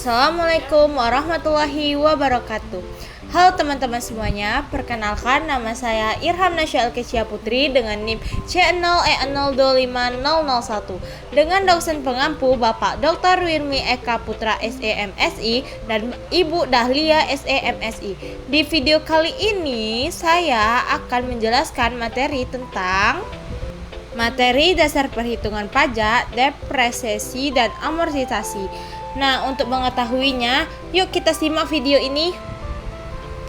Assalamualaikum warahmatullahi wabarakatuh. Halo teman-teman semuanya, perkenalkan nama saya Irham Nasya Alkecia Putri dengan NIM C0E025001 dengan dosen pengampu Bapak Dr. Wirmi Eka Putra SEMSI dan Ibu Dahlia SEMSI. Di video kali ini saya akan menjelaskan materi tentang materi dasar perhitungan pajak, depresiasi, dan amortisasi. Nah, untuk mengetahuinya, yuk kita simak video ini.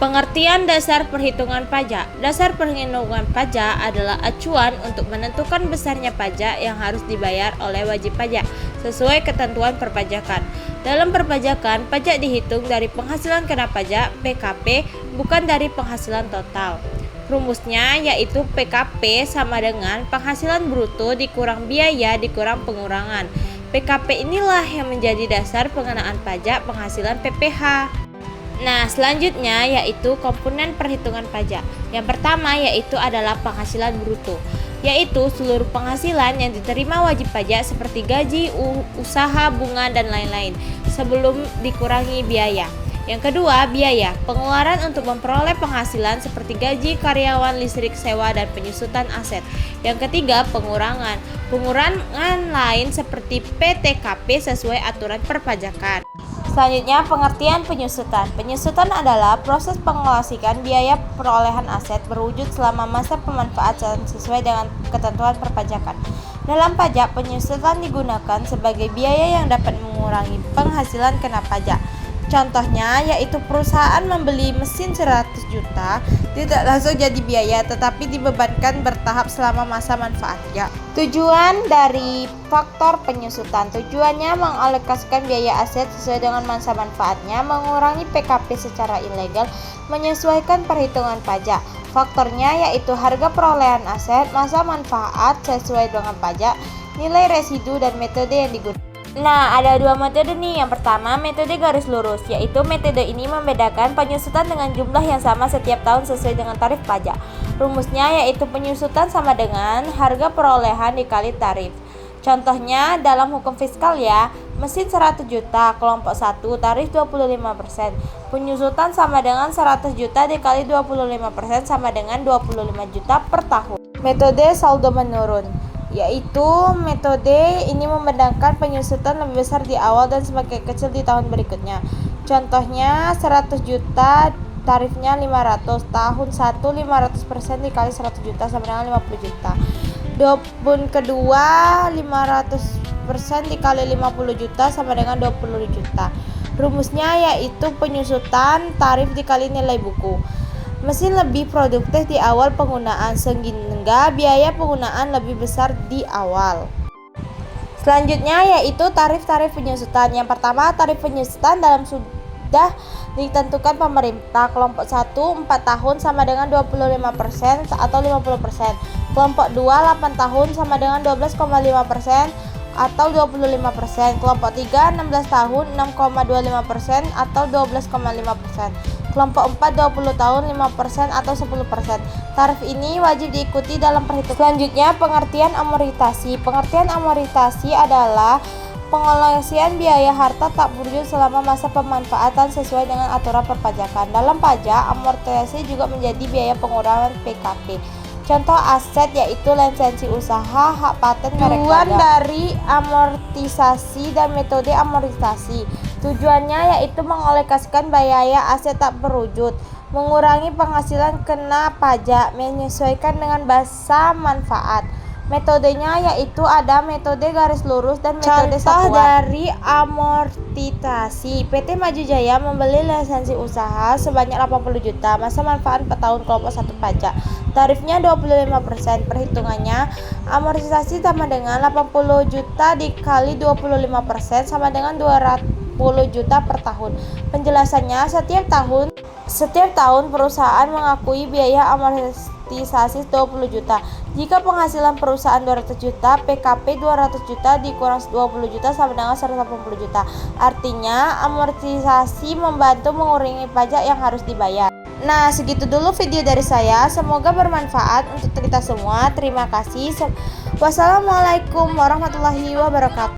Pengertian dasar perhitungan pajak. Dasar perhitungan pajak adalah acuan untuk menentukan besarnya pajak yang harus dibayar oleh wajib pajak sesuai ketentuan perpajakan. Dalam perpajakan, pajak dihitung dari penghasilan kena pajak (PKP) bukan dari penghasilan total. Rumusnya yaitu PKP sama dengan penghasilan bruto dikurang biaya dikurang pengurangan. PKP inilah yang menjadi dasar pengenaan pajak penghasilan PPh. Nah, selanjutnya yaitu komponen perhitungan pajak. Yang pertama yaitu adalah penghasilan bruto, yaitu seluruh penghasilan yang diterima wajib pajak seperti gaji, usaha, bunga, dan lain-lain sebelum dikurangi biaya. Yang kedua, biaya, pengeluaran untuk memperoleh penghasilan seperti gaji karyawan, listrik, sewa, dan penyusutan aset. Yang ketiga, pengurangan lain seperti PTKP sesuai aturan perpajakan. Selanjutnya, pengertian penyusutan. Penyusutan adalah proses pengelasikan biaya perolehan aset berwujud selama masa pemanfaatan sesuai dengan ketentuan perpajakan. Dalam pajak, penyusutan digunakan sebagai biaya yang dapat mengurangi penghasilan kena pajak. Contohnya yaitu perusahaan membeli mesin 100 juta tidak langsung jadi biaya tetapi dibebankan bertahap selama masa manfaatnya. Tujuan dari faktor penyusutan, tujuannya mengalokasikan biaya aset sesuai dengan masa manfaatnya, mengurangi PKP secara ilegal, menyesuaikan perhitungan pajak. Faktornya yaitu harga perolehan aset, masa manfaat sesuai dengan pajak, nilai residu, dan metode yang digunakan. Nah, ada dua metode nih. Yang pertama, metode garis lurus, yaitu metode ini membedakan penyusutan dengan jumlah yang sama setiap tahun sesuai dengan tarif pajak. Rumusnya yaitu penyusutan sama dengan harga perolehan dikali tarif. Contohnya dalam hukum fiskal ya, mesin 100 juta kelompok 1 tarif 25%. Penyusutan sama dengan 100 juta dikali 25% sama dengan 25 juta per tahun. Metode saldo menurun, yaitu metode ini membedakan penyusutan lebih besar di awal dan semakin kecil di tahun berikutnya. Contohnya 100 juta tarifnya 500, tahun 1 500% dikali 100 juta sama dengan 50 juta. Tahun kedua 500% dikali 50 juta sama dengan 20 juta. Rumusnya yaitu penyusutan tarif dikali nilai buku. Mesin lebih produktif di awal penggunaan sehingga biaya penggunaan lebih besar di awal. Selanjutnya yaitu tarif-tarif penyusutan. Yang pertama, tarif penyusutan dalam sudah ditentukan pemerintah. Kelompok 1 4 tahun sama dengan 25% atau 50%. Kelompok 2 8 tahun sama dengan 12,5% atau 25%. Kelompok 3 16 tahun 6,25% atau 12,5%. Kelompok 4 20 tahun 5% atau 10%. Tarif ini wajib diikuti dalam perhitungan. Selanjutnya, pengertian amortisasi. Pengertian amortisasi adalah pengalokasian biaya harta tak berwujud selama masa pemanfaatan sesuai dengan aturan perpajakan. Dalam pajak, amortisasi juga menjadi biaya pengurangan PKP. Contoh aset yaitu lisensi usaha, hak paten, merek dagang. Tujuan dari amortisasi dan metode amortisasi. Tujuannya yaitu mengalokasikan biaya aset tak berwujud, mengurangi penghasilan kena pajak, menyesuaikan dengan masa manfaat. Metodenya yaitu ada metode garis lurus dan metode satuan. Contoh dari amortisasi, PT Maju Jaya membeli lisensi usaha sebanyak 80 juta, masa manfaat 4 tahun, kelompok 1 pajak. Tarifnya 25%. Perhitungannya, amortisasi sama dengan 80 juta dikali 25% sama dengan 210 juta per tahun. Penjelasannya, setiap tahun perusahaan mengakui biaya amortisasi 20 juta. Jika penghasilan perusahaan 200 juta, PKP 200 juta dikurang 20 juta sama dengan 180 juta. Artinya, amortisasi membantu mengurangi pajak yang harus dibayar. Nah, segitu dulu video dari saya. Semoga bermanfaat untuk kita semua. Terima kasih. Wassalamualaikum warahmatullahi wabarakatuh.